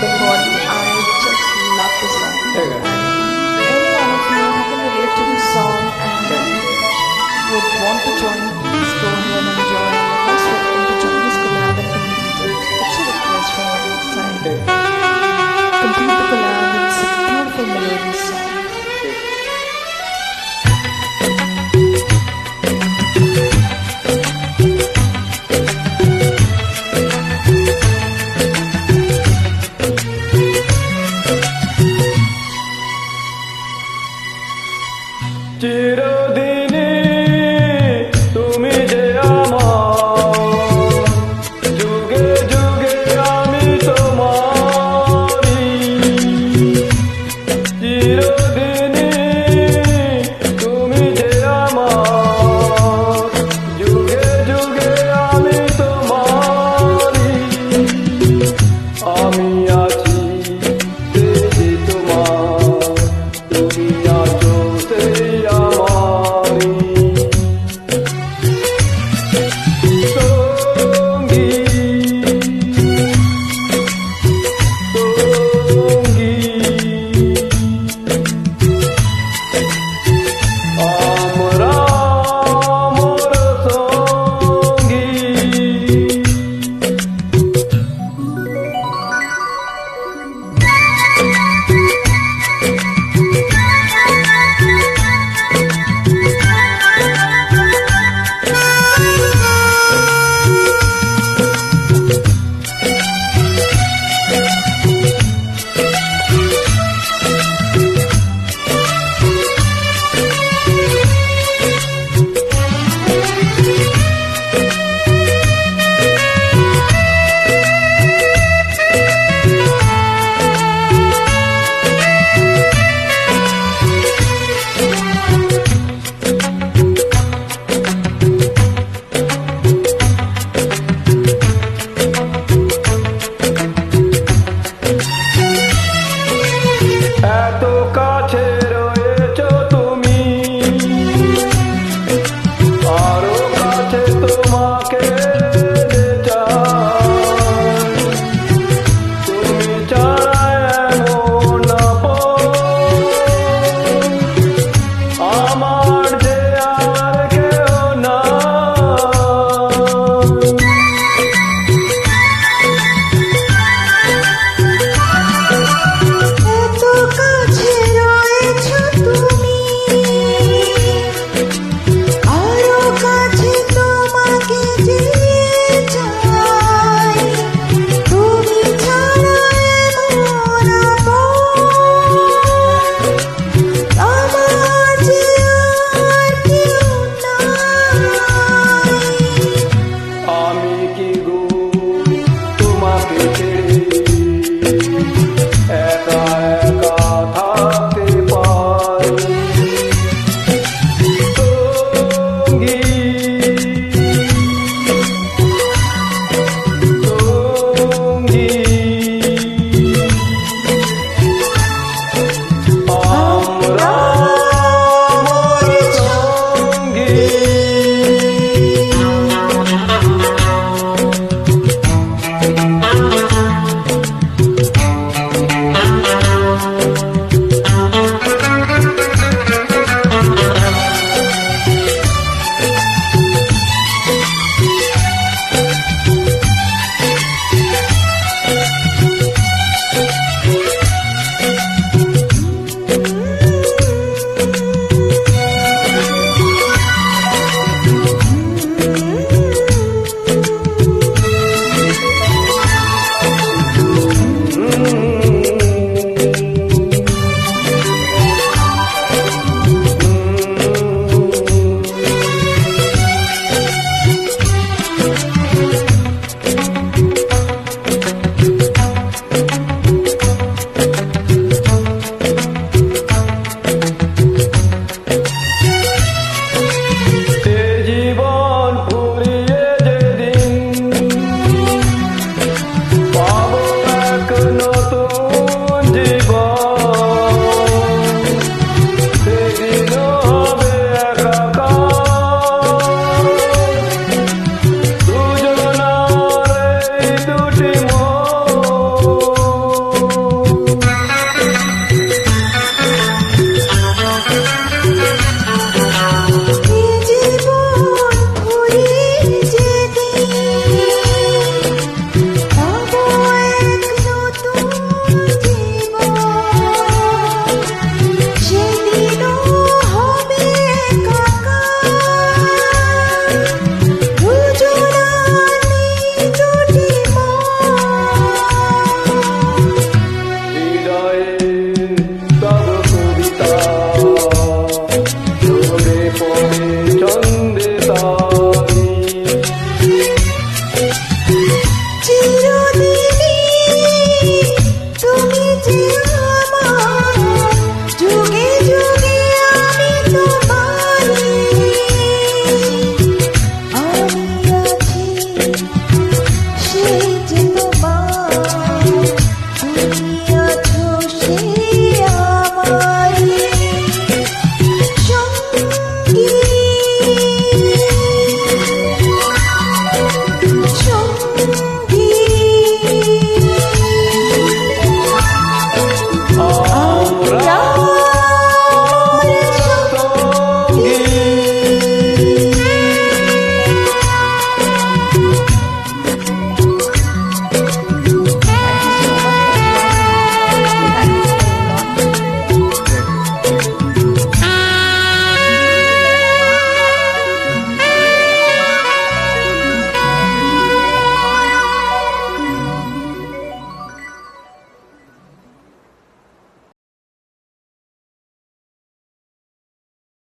Bengali. I just love the song. Okay. Any one of you who can relate to this song and would want to join, please go ahead and join. You're most welcome to join this collab and complete it. It's a request from my side. Okay. Complete the collab. It's a beautiful melody song. চিরদিনই তুমি যে আমার, যুগে যুগে আমি তোমারি। চিরদিনই তুমি যে আমার, যুগে যুগে আমি তোমারি। আমি আছি সেই তোমার, তুমি আছো সেই আমার। পরে